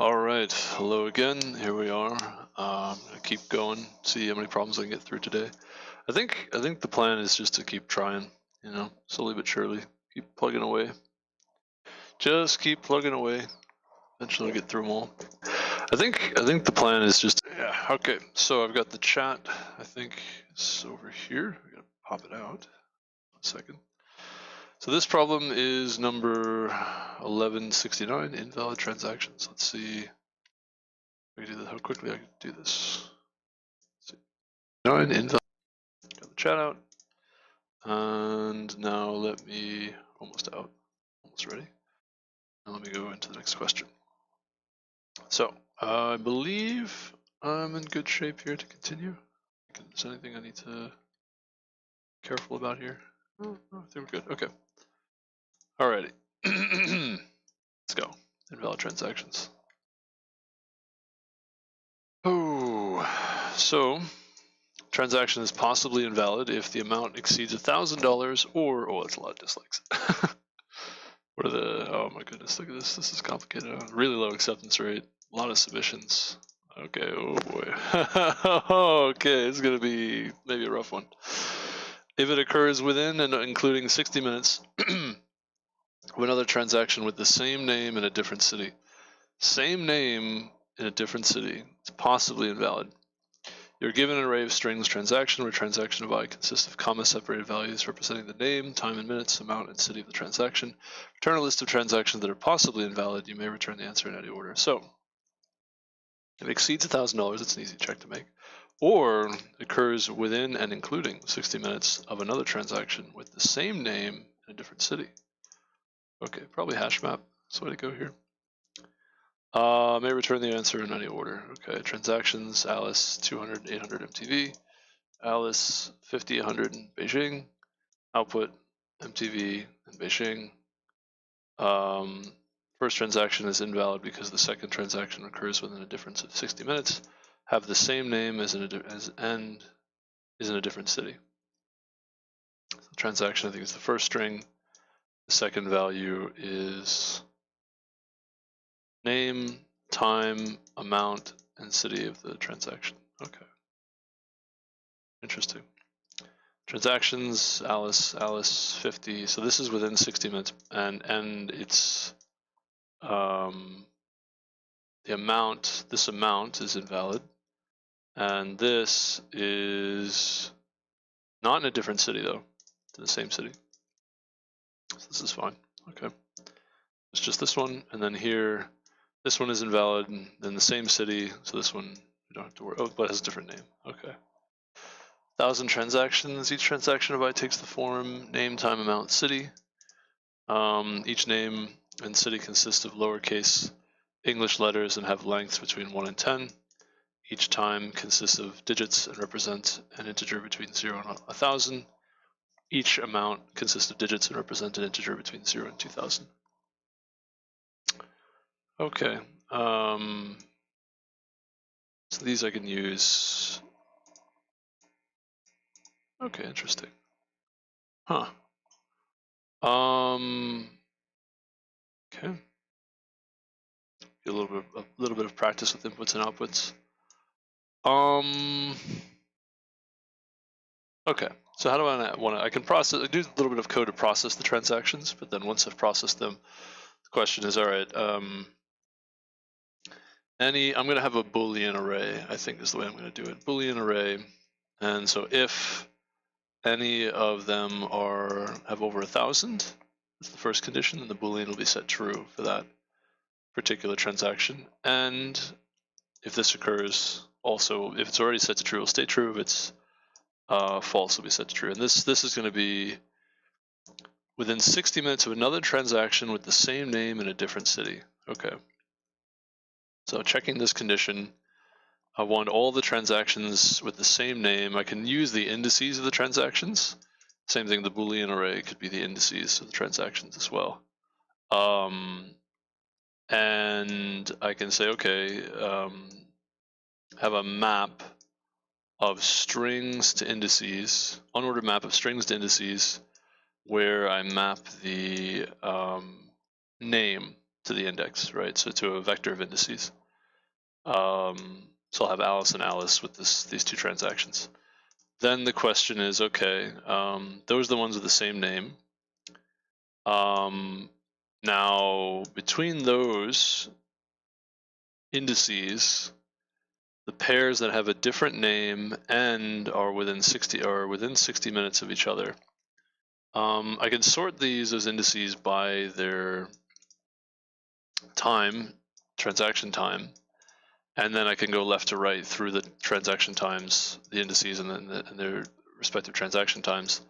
All right, hello again. Here we are. I'm gonna keep going, see how many problems I can get through today. I think the plan is just to keep trying, slowly but surely. Keep plugging away. Just keep plugging away. Eventually we'll get through them all. I think the plan is just okay. So I've got the chat. I think it's over here. We gotta pop it out. 1 second. So this problem is number 1169, invalid transactions. Let's see. How quickly I can do this. Let's see. 9 invalid. Got the chat out. And now let me, almost ready. Now let me go into the next question. So I believe I'm in good shape here to continue. Is there anything I need to be careful about here? Oh, I think we're good. Okay. Alrighty. Let's go. Invalid transactions. Oh, so transaction is possibly invalid if the amount exceeds $1,000 or, oh, that's a lot of dislikes. What are the, oh my goodness, look at this. This is complicated. Really low acceptance rate, a lot of submissions. Okay, oh boy. Okay, it's gonna be maybe a rough one. If it occurs within and including 60 minutes of another transaction with the same name in a different city. Same name in a different city, it's possibly invalid. You're given an array of strings transaction where transaction of I consists of comma-separated values representing the name, time in minutes, amount, and city of the transaction. Return a list of transactions that are possibly invalid. You may return the answer in any order. So, if it exceeds $1,000, it's an easy check to make. Or occurs within and including 60 minutes of another transaction with the same name in a different city. Okay, probably hash map. That's the way to go here. May return the answer in any order. Okay, transactions, Alice 200, 800 MTV, Alice 50, 100 in Beijing, output MTV in Beijing. First transaction is invalid because the second transaction occurs within a difference of 60 minutes, have the same name and is in a different city. So transaction, I think, is the first string. The second value is name, time, amount, and city of the transaction. Okay. Interesting. Transactions, Alice 50. So this is within 60 minutes, and it's the amount. This amount is invalid, and this is not in a different city though. It's in the same city. So this is fine. Okay. It's just this one, and then here, this one is invalid, and then the same city. So this one we don't have to worry. Oh, but it has a different name. Okay. 1,000 transactions. Each transaction of I takes the form name, time, amount, city. Each name and city consist of lowercase English letters and have lengths between 1 and 10. Each time consists of digits and represent an integer between 0 and 1,000. Each amount consists of digits and represent an integer between 0 and 2,000. Okay. So these I can use. Okay, interesting. Huh. Okay. A little bit of practice with inputs and outputs. Okay. So how do I want to? I can process. I do a little bit of code to process the transactions, but then once I've processed them, the question is, all right. I'm going to have a Boolean array. I think is the way I'm going to do it. Boolean array, and so if any of them have over 1,000, that's the first condition, and the Boolean will be set true for that particular transaction. And if this occurs, also, if it's already set to true, it'll stay true. If it's false, will be set to true. And this is going to be within 60 minutes of another transaction with the same name in a different city. Okay. So checking this condition, I want all the transactions with the same name. I can use the indices of the transactions. Same thing, the Boolean array could be the indices of the transactions as well. And I can say, okay, have a map of strings to indices, unordered map of strings to indices, where I map the name to the index, right? So to a vector of indices. So I'll have Alice and Alice with these two transactions. Then the question is, okay, those are the ones with the same name. Now between those indices, the pairs that have a different name and are within 60 minutes of each other, I can sort these as indices by their time, transaction time, and then I can go left to right through the transaction times, the indices, and then their respective transaction times,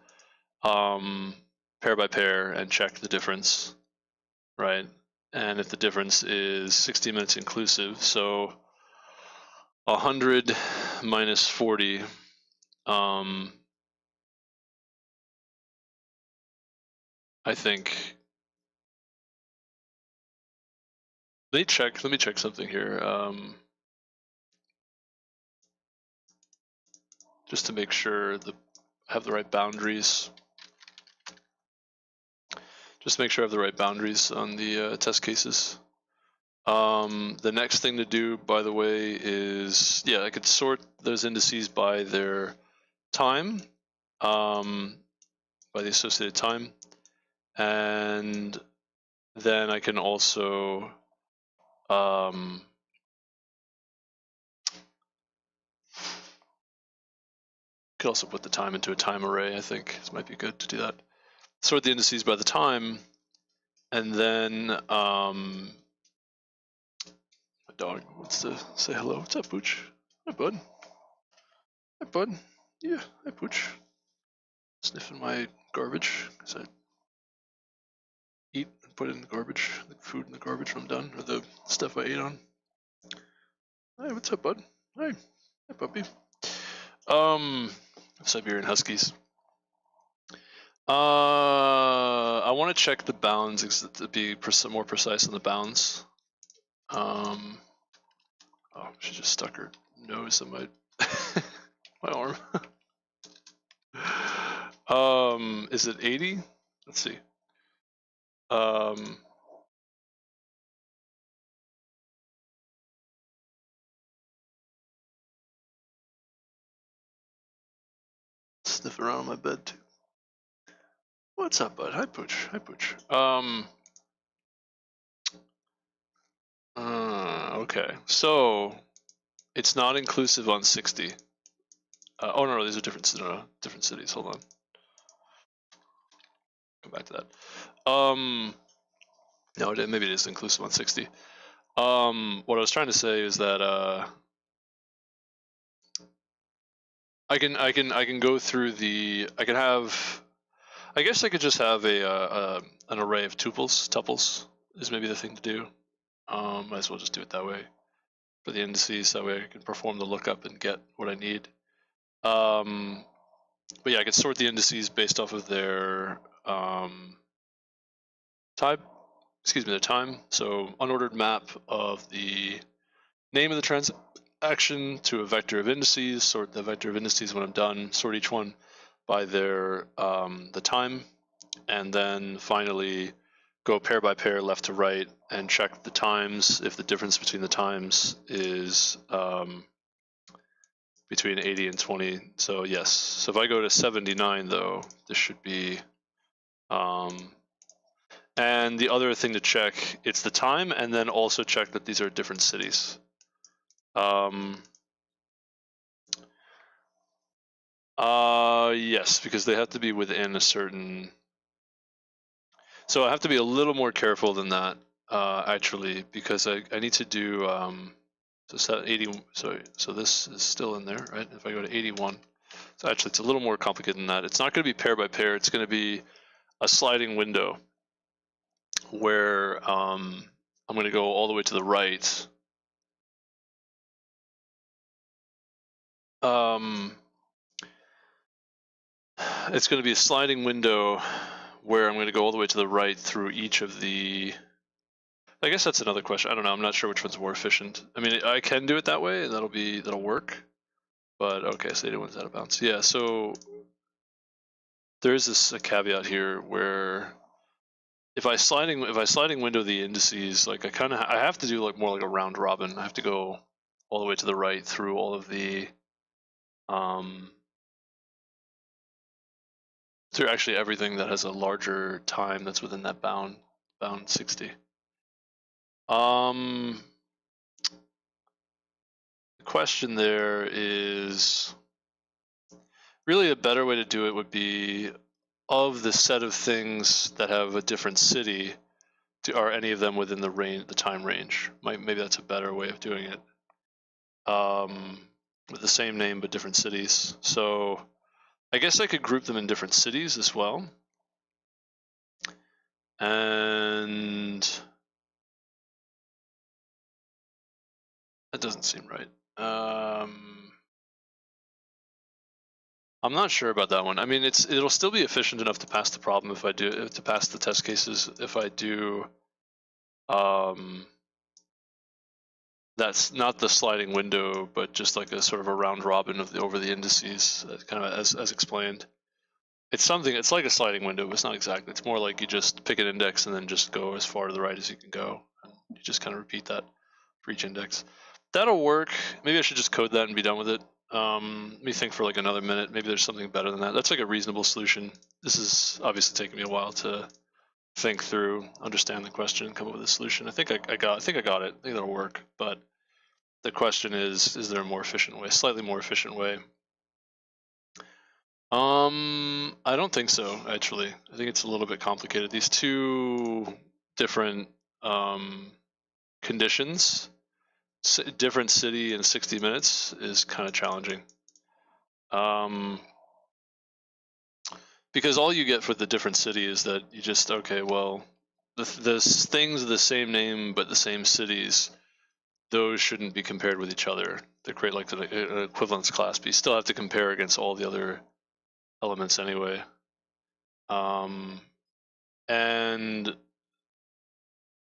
pair by pair, and check the difference, right? And if the difference is 60 minutes inclusive, so 100 minus 40, I think. Let me check something here. Just to make sure I have the right boundaries. Just to make sure I have the right boundaries on the test cases. The next thing to do, by the way, is, yeah, I could sort those indices by their time, by the associated time, and then I can also could also put the time into a time array. I think this might be good to do that. Sort the indices by the time, and then my dog wants to say hello. What's up, Pooch? Hi, bud. Hi, bud. Yeah, hi, Pooch. Sniffing my garbage because I eat and put it in the garbage, the food in the garbage when I'm done, or the stuff I ate on. Hi, what's up, bud? Hi, hi, puppy. Siberian Huskies. I want to check the bounds to be more precise on the bounds. Oh, she just stuck her nose in my my arm. Is it 80? Let's see. Sniff around on my bed too. What's up, bud? Hi, Pooch. Hi, Pooch. Okay, so it's not inclusive on 60. Oh no, these are different cities. Hold on. Come back to that. No, maybe it is inclusive on 60. What I was trying to say is that I can go through the. I guess I could just have an array of tuples is maybe the thing to do. Might as well just do it that way for the indices. That way I can perform the lookup and get what I need. But yeah, I can sort the indices based off of their their time. So unordered map of the name of the transaction to a vector of indices, sort the vector of indices when I'm done, sort each one by their the time, and then finally go pair by pair left to right and check the times if the difference between the times is between 80 and 20. So yes, so if I go to 79 though, this should be and the other thing to check, it's the time, and then also check that these are different cities. Yes, because they have to be within a certain. So I have to be a little more careful than that, actually, because I need to do so set 80. So this is still in there, right? If I go to 81, so actually it's a little more complicated than that. It's not going to be pair by pair. It's going to be a sliding window where I'm going to go all the way to the right. It's going to be a sliding window where I'm going to go all the way to the right through each of the. I guess that's another question. I don't know. I'm not sure which one's more efficient. I mean, I can do it that way, and that'll work. But okay, so 81's out of bounds. Yeah. So there is a caveat here where if I sliding window the indices, like I have to do like more like a round robin. I have to go all the way to the right through all of the through actually everything that has a larger time that's within that bound 60. The question there is really a better way to do it would be, of the set of things that have a different city, are any of them within the time range? Maybe that's a better way of doing it. With the same name but different cities. So I guess I could group them in different cities as well. And that doesn't seem right. I'm not sure about that one. I mean, it'll still be efficient enough to pass the problem if I do, to pass the test cases if I do. That's not the sliding window, but just like a sort of a round robin of over the indices, kind of as explained. It's something. It's like a sliding window, but it's not exactly. It's more like you just pick an index and then just go as far to the right as you can go. And you just kind of repeat that for each index. That'll work. Maybe I should just code that and be done with it. Let me think for like another minute. Maybe there's something better than that. That's like a reasonable solution. This is obviously taking me a while to think through, understand the question, come up with a solution. I think I got it. I think that'll work. But the question is there a more efficient way? Slightly more efficient way? I don't think so, actually. I think it's a little bit complicated. These two different conditions, different city in 60 minutes, is kind of challenging. Because all you get for the different city is that you just, okay, well, the things are the same name but the same cities, those shouldn't be compared with each other. They create like an equivalence class, but you still have to compare against all the other elements anyway. And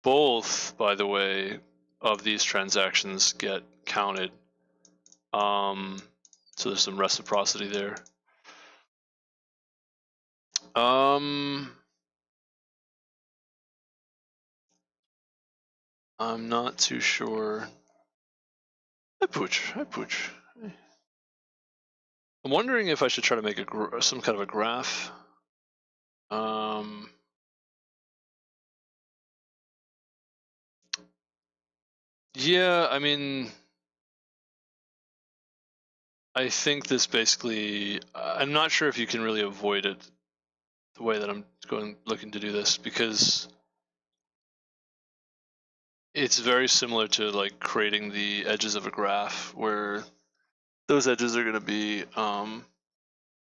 both, by the way, of these transactions get counted. So there's some reciprocity there. I'm not too sure. Hi Pooch. I'm wondering if I should try to make some kind of a graph. Yeah, I mean, I think this basically, I'm not sure if you can really avoid it the way that I'm looking to do this, because it's very similar to like creating the edges of a graph, where those edges are going to be,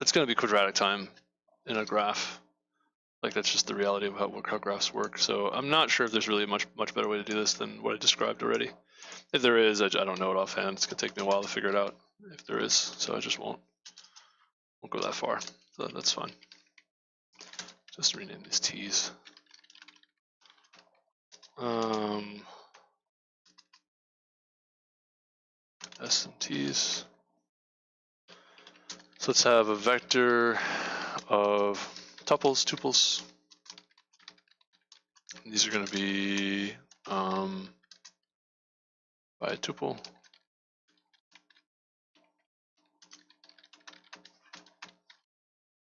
it's going to be quadratic time in a graph. Like that's just the reality of how graphs work. So I'm not sure if there's really a much better way to do this than what I described already. If there is, I don't know it offhand. It's gonna take me a while to figure it out if there is. So I just won't go that far. So that's fine. Just rename these T's. S and T's. So let's have a vector of tuples. These are going to be by a tuple.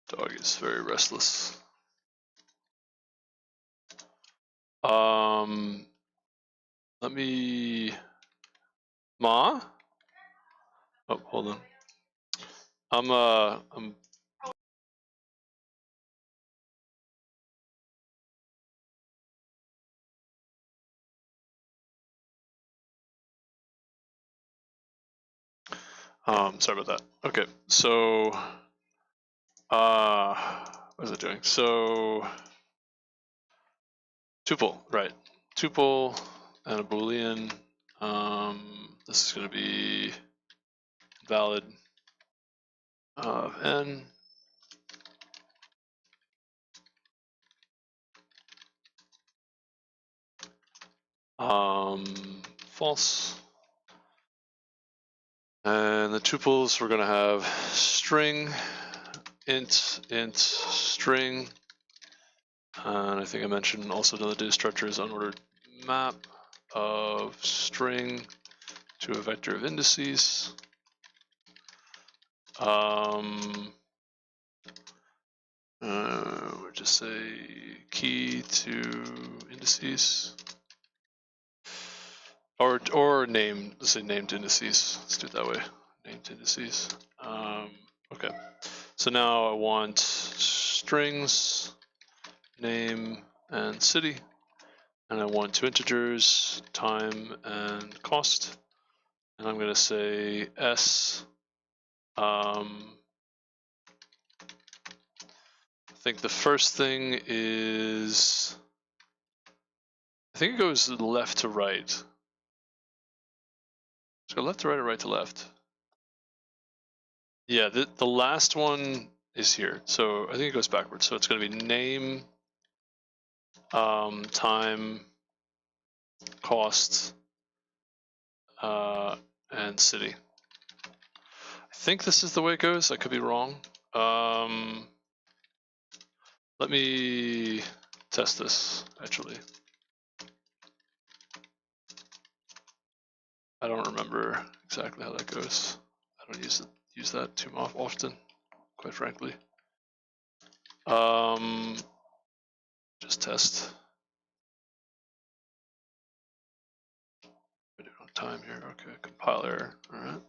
Dog is very restless. Let me Ma. Oh, hold on. I'm sorry about that. Okay, so what is it doing? So tuple, right? Tuple and a Boolean. This is going to be valid of n. False. And the tuples, we're going to have string, int, string, And I think I mentioned also another data structure is unordered map of string to a vector of indices. We'll just say key to indices, or name. Let's say named indices. Let's do it that way. Named indices. Okay. So now I want strings, name, and city, and I want two integers, time and cost, and I'm going to say s. I think the first thing is, I think it goes left to right. So left to right or right to left? Yeah, the last one is here. So I think it goes backwards. So it's going to be name, time, cost, and city. I think this is the way it goes. I could be wrong. Let me test this, actually. I don't remember exactly how that goes. I don't use that too often, quite frankly. Just test. I do it on time here. Okay, compiler. All right.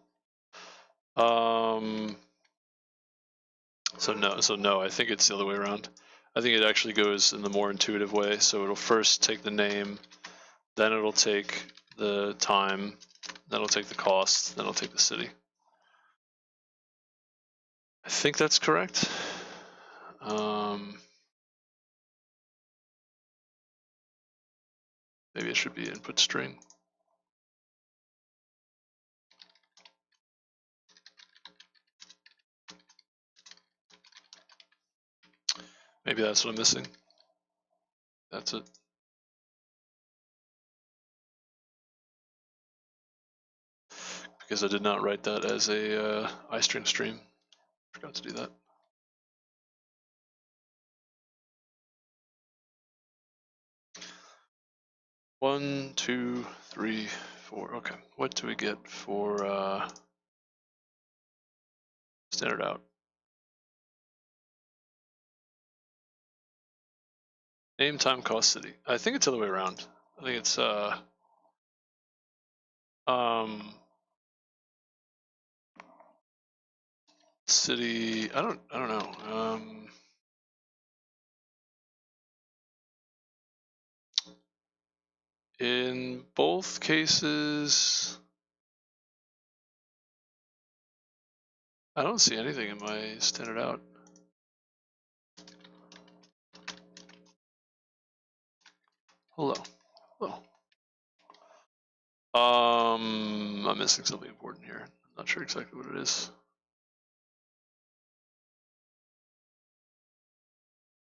So no, I think it's the other way around. I think it actually goes in the more intuitive way. So it'll first take the name, then it'll take the time, then it'll take the cost, then it'll take the city. I think that's correct. Maybe it should be input string. Maybe that's what I'm missing. That's it. Because I did not write that as a iString stream. Forgot to do that. One, two, three, four. Okay, what do we get for standard out? Name, time, cost, city. I think it's the other way around. I think it's city. I don't know. In both cases, I don't see anything in my standard out. Hello. I'm missing something important here. I'm not sure exactly what it is.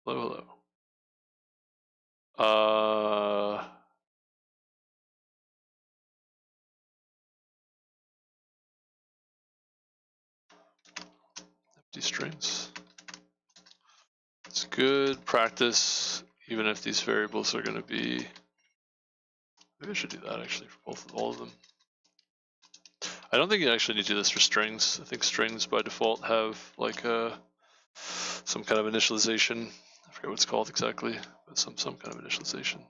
Hello. Empty strings. It's good practice, even if these variables are going to be. Maybe I should do that actually for all of them. I don't think you actually need to do this for strings. I think strings by default have like some kind of initialization. I forget what it's called exactly, but some kind of initialization.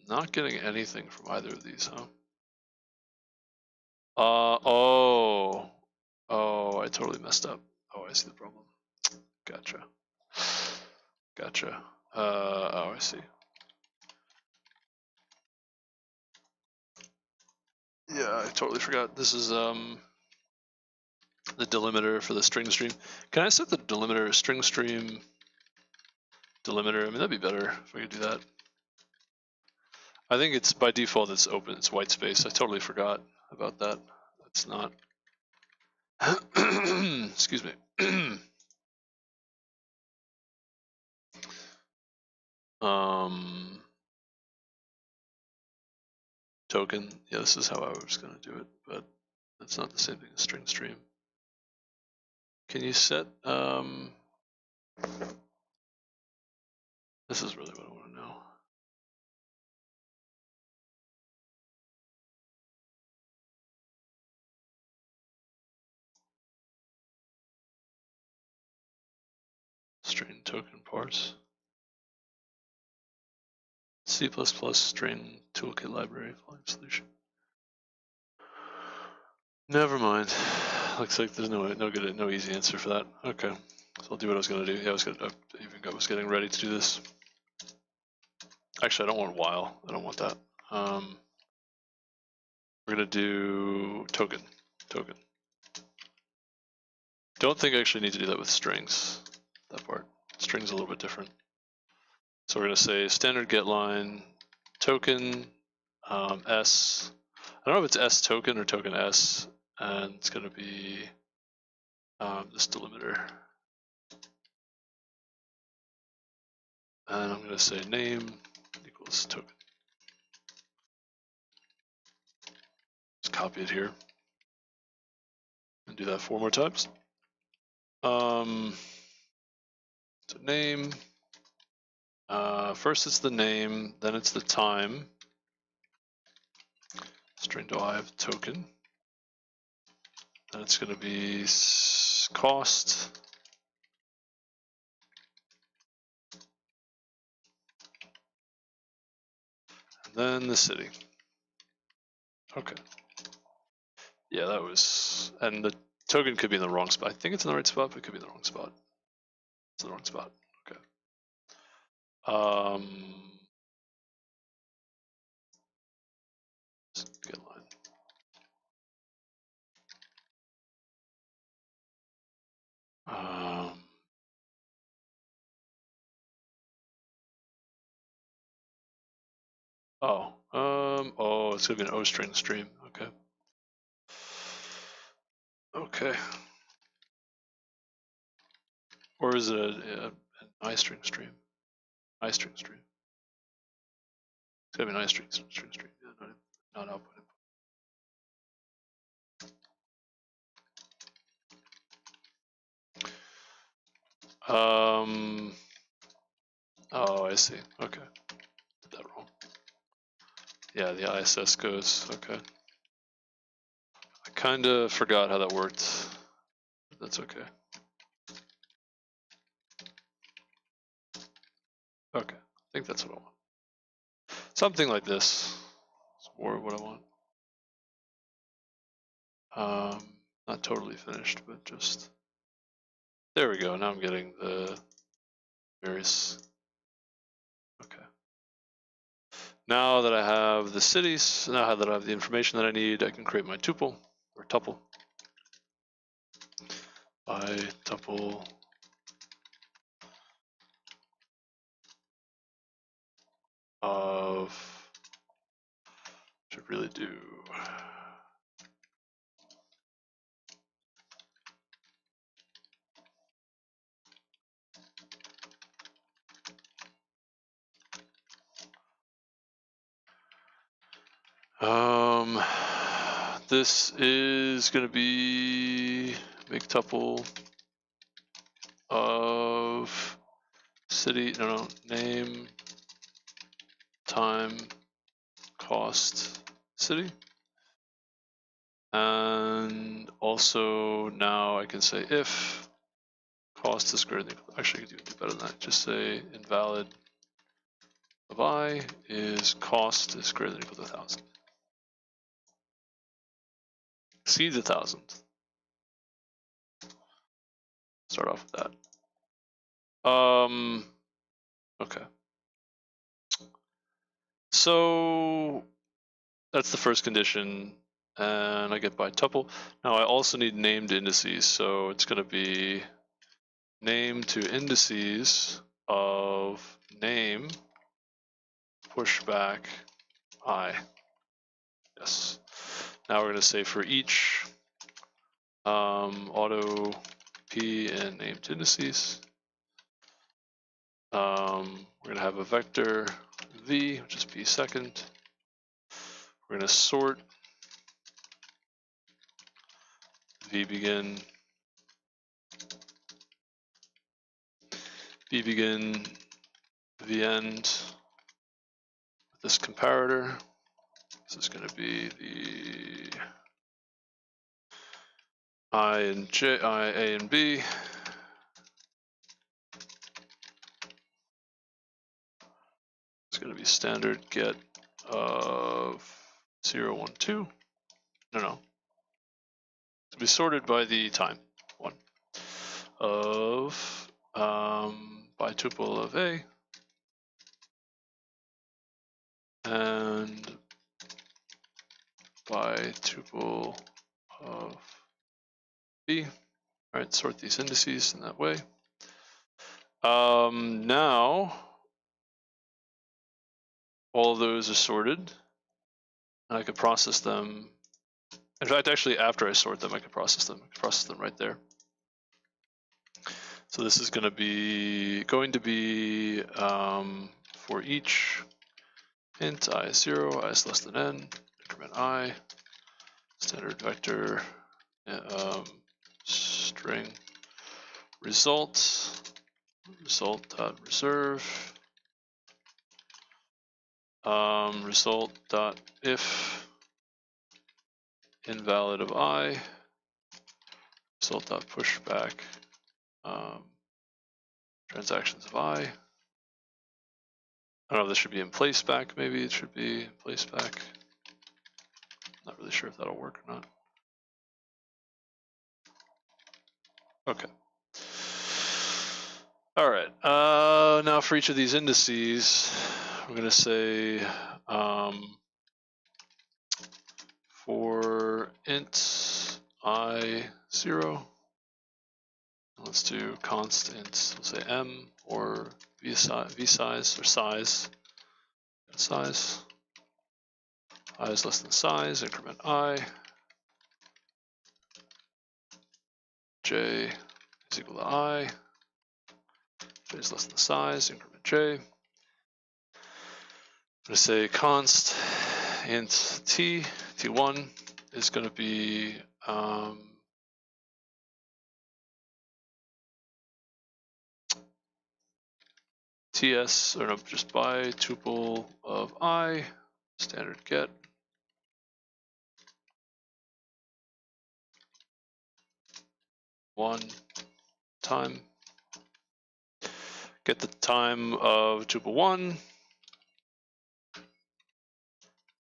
Not getting anything from either of these, huh? Oh, I totally messed up. Oh, I see the problem. Gotcha. Oh, I see. Yeah, I totally forgot. This is the delimiter for the string stream. Can I set the delimiter string stream delimiter? I mean, that'd be better if I could do that. I think it's by default it's open, it's white space. I totally forgot about that. It's not. Excuse me. Token. Yeah, this is how I was going to do it, but that's not the same thing as string stream. Can you set, this is really what I want to know. String token parse. C++ string toolkit library following solution. Never mind. Looks like there's no easy answer for that. Okay, so I'll do what I was gonna do. Yeah, I was getting ready to do this. Actually, I don't want while. I don't want that. We're gonna do token. Don't think I actually need to do that with strings. That part. Strings a little bit different. So we're gonna say standard get line token s. I don't know if it's s token or token s, and it's gonna be this delimiter. And I'm going to say name equals token. Just copy it here and do that 4 more times. So name, first it's the name, then it's the time. String derive token. Then it's going to be cost. And then the city. Okay. Yeah, that was, and the token could be in the wrong spot. I think it's in the right spot, but it could be in the wrong spot. It's in the wrong spot. Okay. Get line. Oh, it's gonna be an O string stream. Okay. Okay. Or is it an I string stream? I string stream. It's gonna be an I string stream. Yeah, not output. Oh, I see. Okay. Did that wrong. Yeah, the ISS goes. Okay. I kind of forgot how that worked. That's okay. Okay. I think that's what I want. Something like this. It's more of what I want. Not totally finished, but just. There we go. Now I'm getting the various. Okay. Now that I have the cities, now that I have the information that I need, I can create my tuple or tuple. By tuple of, should really do. This is going to be make tuple of city, name, time, cost, city. And also now I can say if cost is greater than equal, actually I could do better than that. Just say invalid of I is cost is greater than equal to 1,000. Exceeds 1,000. Start off with that. Okay. So that's the first condition, and I get by tuple. Now I also need named indices, so it's going to be name to indices of name pushback I. Yes. Now we're going to say for each auto p and named indices. We're going to have a vector v, which is p second. We're going to sort v begin begin, end with this comparator. This is going to be the I and J, A and B. It's going to be standard get of 0, 1, 2. No. To be sorted by the time 1 of by tuple of A and by tuple of B. All right, sort these indices in that way. Now all of those are sorted, and I could process them. In fact, actually, after I sort them, I could process them. I could process them right there. So this is going to be for each int I is 0, I is less than n, increment I, standard vector, string result dot reserve, result dot if invalid of I, result dot pushback transactions of I. I don't know if this should be in place back, maybe it should be in place back. Not really sure if that'll work or not. Okay. All right. Now for each of these indices, we're going to say for int I 0, let's do const int, we'll say m or v size or size. Size. I is less than size, increment I. J is equal to I. J is less than size, increment J. I'm going to say const int t, t1 is going to be ts, or no, just by tuple of I, standard get. One time. Get the time of tuple 1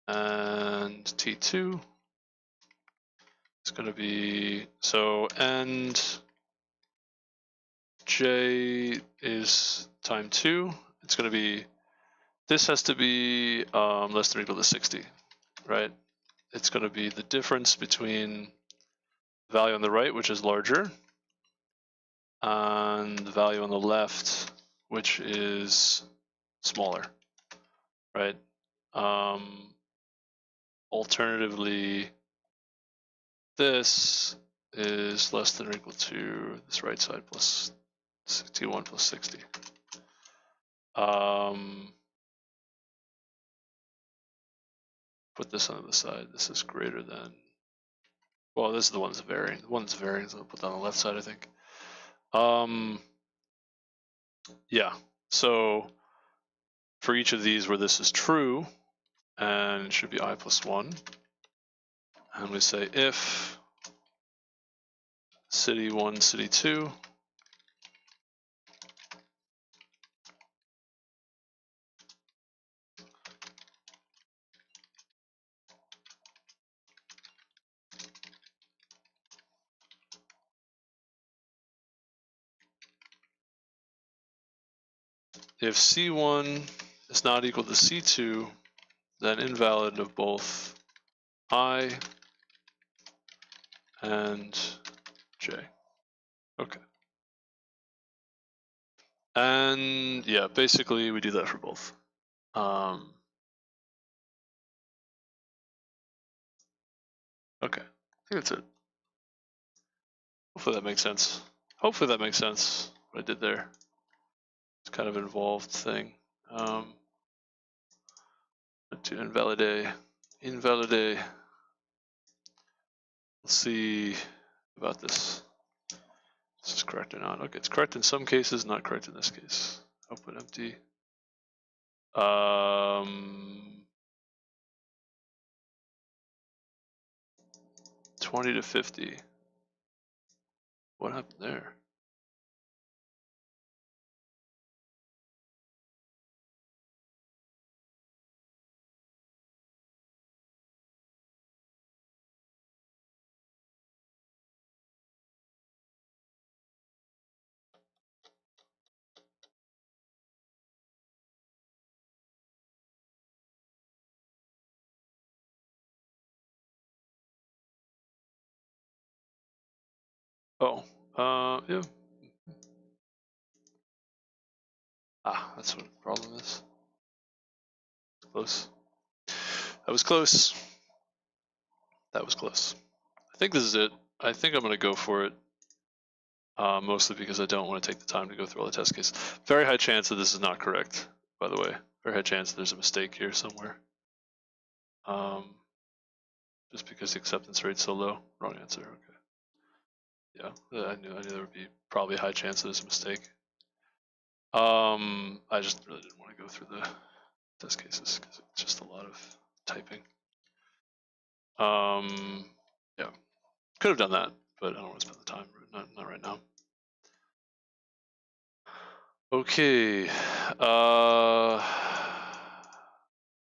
and t2. It's going to be, so end j is time 2. It's going to be, this has to be less than or equal to 60, right? It's going to be the difference between the value on the right, which is larger, and the value on the left, which is smaller, right? Alternatively, this is less than or equal to this right side plus t1 plus 60. Put this on the side. This is greater than, well, this is the one that's varying. The one that's varying, so I'll put that on the left side, I think. Yeah, so for each of these where this is true, and it should be I plus 1, and we say if city 1, city 2, if C1 is not equal to C2, then invalid of both I and J. Okay. And yeah, basically we do that for both. Okay, I think that's it. Hopefully that makes sense. Hopefully that makes sense, what I did there. It's kind of an involved thing. To invalidate. Let's see about this. This is correct or not. Okay, it's correct in some cases, not correct in this case. Output empty. 20 to 50. What happened there? Oh, yeah. Ah, that's what the problem is. Close. That was close. That was close. I think this is it. I think I'm going to go for it. Mostly because I don't want to take the time to go through all the test cases. Very high chance that this is not correct, by the way. Very high chance there's a mistake here somewhere. Just because the acceptance rate's so low. Wrong answer, okay. Yeah, I knew there would be probably a high chance that there's a mistake. I just really didn't want to go through the test cases because it's just a lot of typing. Yeah, could have done that, but I don't want to spend the time, not right now. Okay,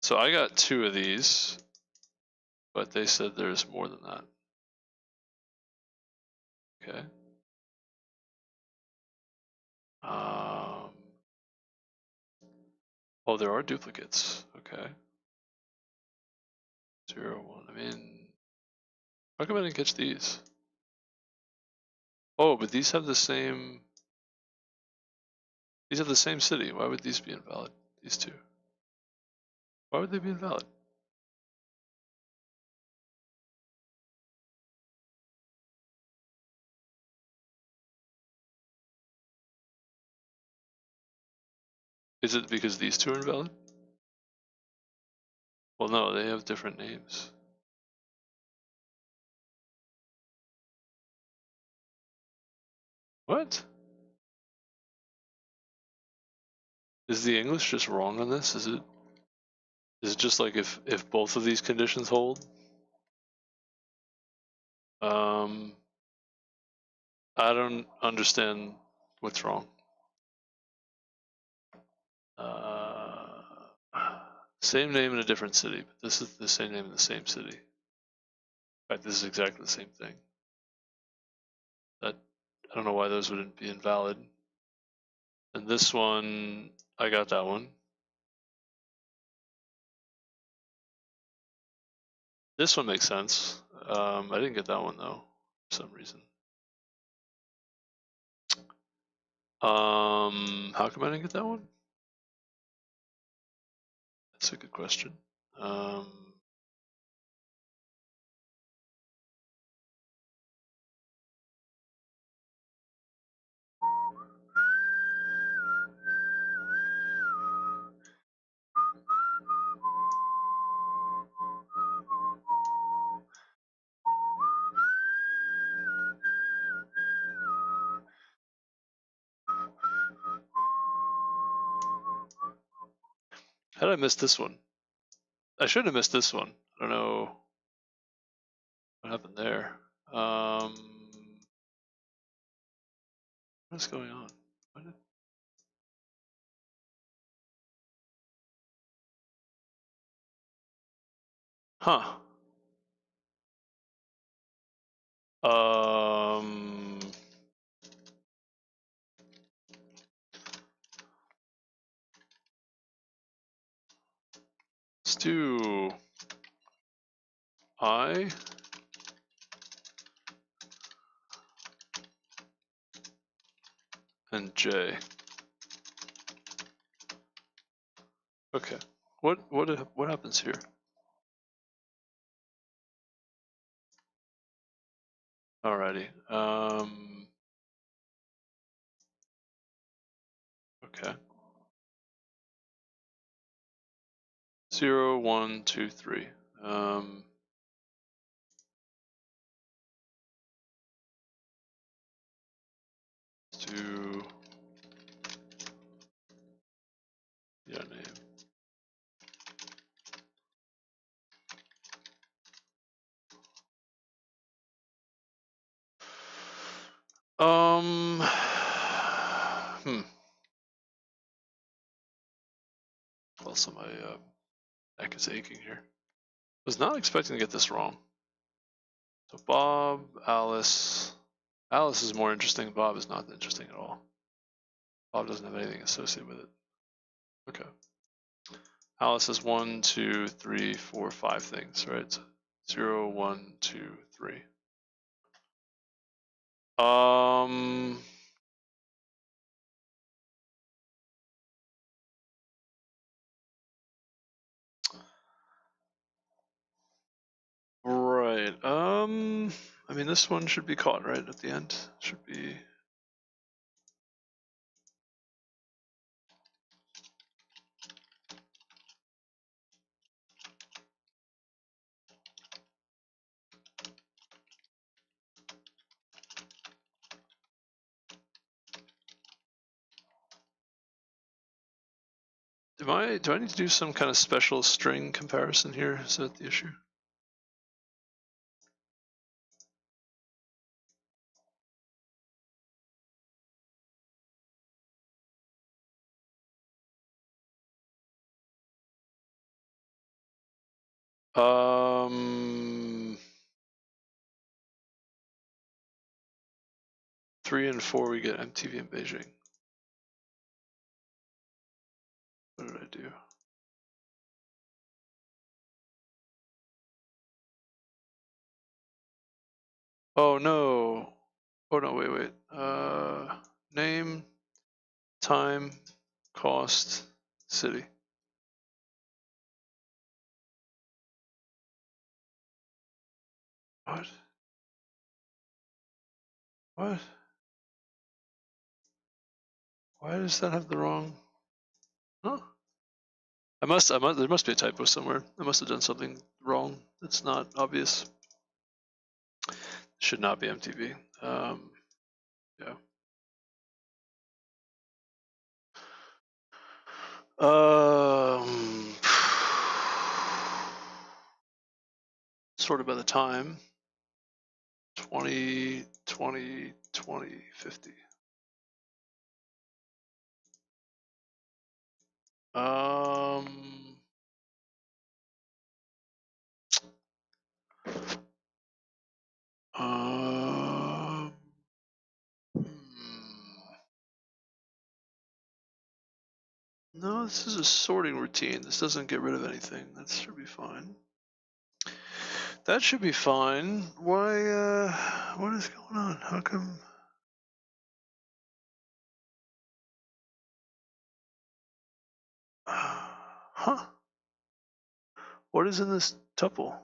so I got 2 of these, but they said there's more than that. Okay. Oh, there are duplicates. Okay. 0, 1. I mean, how come I didn't catch these? Oh, but these have the same. These have the same city. Why would these be invalid? These 2. Why would they be invalid? Is it because these 2 are invalid? Well, no, they have different names. What? Is the English just wrong on this? Is it just like if both of these conditions hold? I don't understand what's wrong. Same name in a different city, but this is the same name in the same city. In fact, this is exactly the same thing. That I don't know why those wouldn't be invalid. And this one, I got that one. This one makes sense. I didn't get that one though, for some reason. How come I didn't get that one? That's a good question. How did I miss this one? I should have missed this one. I don't know what happened there. What's going on? Huh. Let's do I and J. Okay. What happens here? Alrighty. Okay. 0, 1, 2, 3. to your name. Also, my neck is aching here. Was not expecting to get this wrong. So Bob, Alice. Alice is more interesting. Bob is not interesting at all. Bob doesn't have anything associated with it. Okay. Alice has 1, 2, 3, 4, 5 things, right? 0, 1, 2, 3. Right. I mean, this one should be caught, right? At the end, should be. Do I need to do some kind of special string comparison here? Is that the issue? Three and 4 we get MTV in Beijing. What did I do? Oh no. Oh no, wait. Name, time, cost, city. What? What? Why does that have the wrong? Huh? There must be a typo somewhere. I must have done something wrong. It's not obvious. Should not be MTV. Yeah. Sorted by the time. 20, 20, 20, 50. No, this is a sorting routine. This doesn't get rid of anything. That should be fine. That should be fine. Why, what is going on? How come? Huh? What is in this tuple?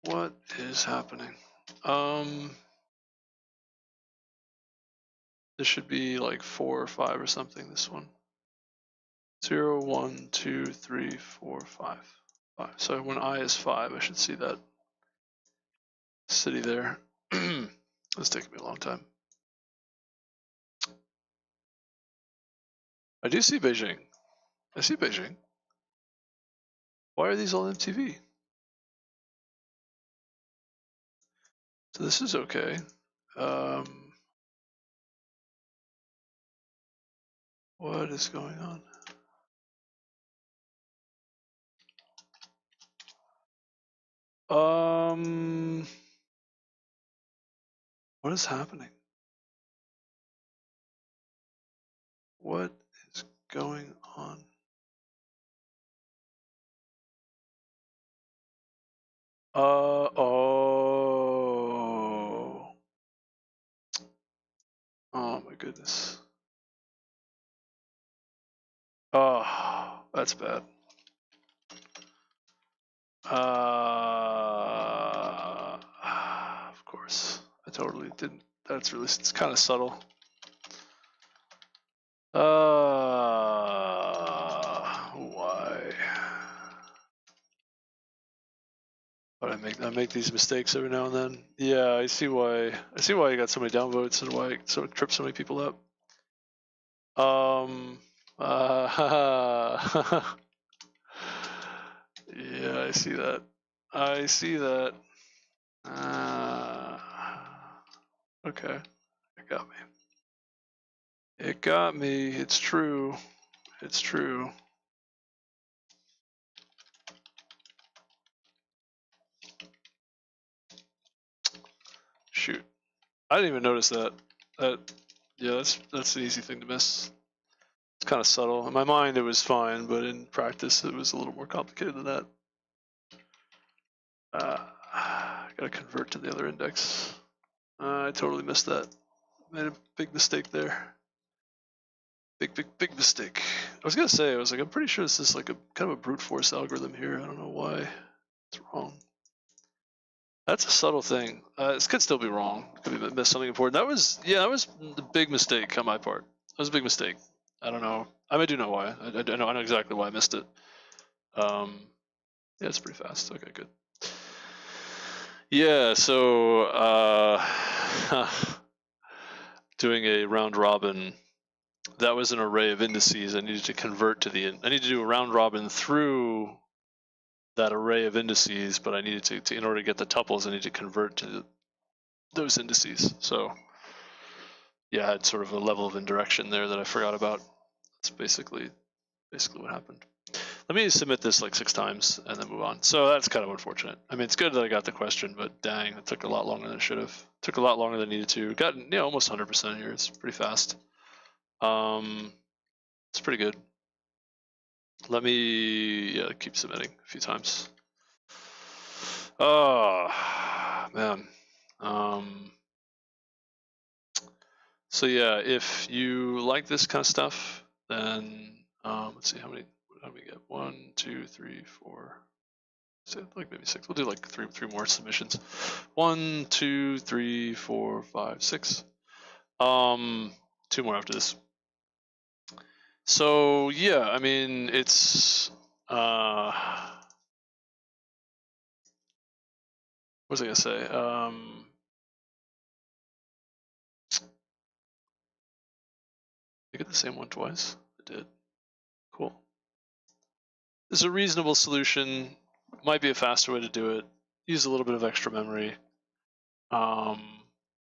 What is happening? This should be like 4 or 5 or something, this one. 0, 1, 2, 3, 4, 5. 5. So when I is 5, I should see that city there. It's taking me a long time. I do see Beijing. I see Beijing. Why are these all MTV? So this is okay. What is going on? What is happening? What is going on? Oh my goodness. Oh, that's bad. Of course. I totally didn't That's really, it's kind of subtle. Why? But I make these mistakes every now and then. Yeah, I see why you got so many downvotes and why it sort of trips so many people up. Yeah, I see that. I see that. Okay, it got me. It got me. It's true. It's true. Shoot, I didn't even notice that. Yeah, that's an easy thing to miss. It's kind of subtle. In my mind, it was fine, but in practice, it was a little more complicated than that. Gotta convert to the other index. I totally missed that. Made a big mistake there. Big mistake. I was gonna say, I'm pretty sure this is like a kind of a brute force algorithm here. I don't know why it's wrong. That's a subtle thing. This could still be wrong. Could be missed something important. That was the big mistake on my part. That was a big mistake. I don't know. I do know why. I know exactly why I missed it. Yeah, it's pretty fast. Okay, good. Yeah, so doing a round robin. That was an array of indices. I needed to convert to I need to do a round robin through that array of indices, but I needed to in order to get the tuples, I need to convert to those indices. So yeah, I had sort of a level of indirection there that I forgot about. That's basically what happened. Let me submit this like 6 times and then move on. So that's kind of unfortunate. I mean, it's good that I got the question, but dang, it took a lot longer than it should have. It took a lot longer than it needed to. Got almost 100% here. It's pretty fast. It's pretty good. Let me keep submitting a few times. Oh man. So yeah, if you like this kind of stuff, then let's see how do we get? 1, 2, 3, 4. So like maybe 6. We'll do like three more submissions. 1, 2, 3, 4, 5, 6. 2 more after this. So yeah, I mean it's what was I gonna say? I get the same one twice. I did. Cool. This is a reasonable solution. Might be a faster way to do it. Use a little bit of extra memory. I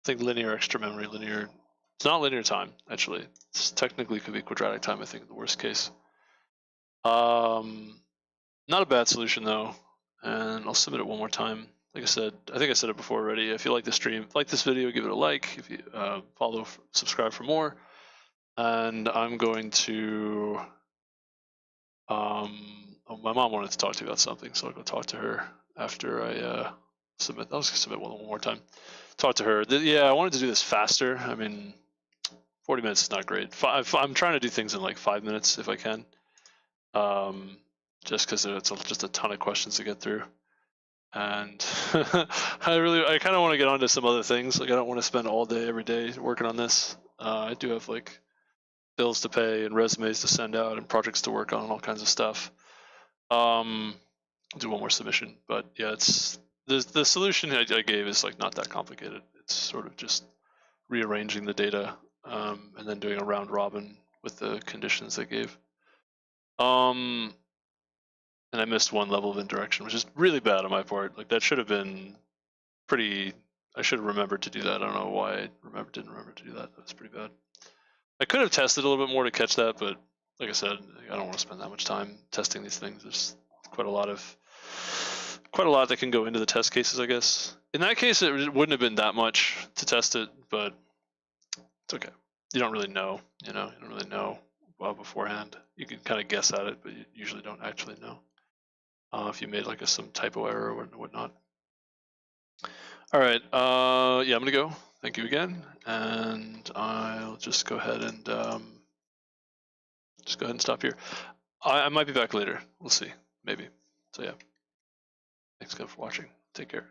think linear extra memory, linear. It's not linear time, actually. It's technically could be quadratic time, I think, in the worst case. Not a bad solution, though. And I'll submit it one more time. Like I said, I think I said it before already. If you like the stream, like this video, give it a like. If you follow, subscribe for more. And I'm going to... my mom wanted to talk to me about something, so I'll go talk to her after I submit. I'll just submit one more time. Talk to her. Yeah, I wanted to do this faster. I mean, 40 minutes is not great. I'm trying to do things in like 5 minutes if I can. Just because it's just a ton of questions to get through. And I kind of want to get on to some other things. Like I don't want to spend all day every day working on this. I do have like bills to pay and resumes to send out and projects to work on and all kinds of stuff. I'll do one more submission, but yeah, it's the solution I gave is like not that complicated. It's sort of just rearranging the data and then doing a round robin with the conditions I gave. And I missed one level of indirection, which is really bad on my part. Like that should have been pretty. I should have remembered to do that. I don't know why I didn't remember to do that. That was pretty bad. I could have tested a little bit more to catch that, but like I said, I don't want to spend that much time testing these things. There's quite a lot that can go into the test cases, I guess. In that case, it wouldn't have been that much to test it, but it's okay. You don't really know, you don't really know beforehand. You can kind of guess at it, but you usually don't actually know if you made like some typo error or whatnot. All right, yeah, I'm gonna go. Thank you again, and I'll just go ahead and stop here. I might be back later. We'll see, maybe. So yeah, thanks again for watching. Take care.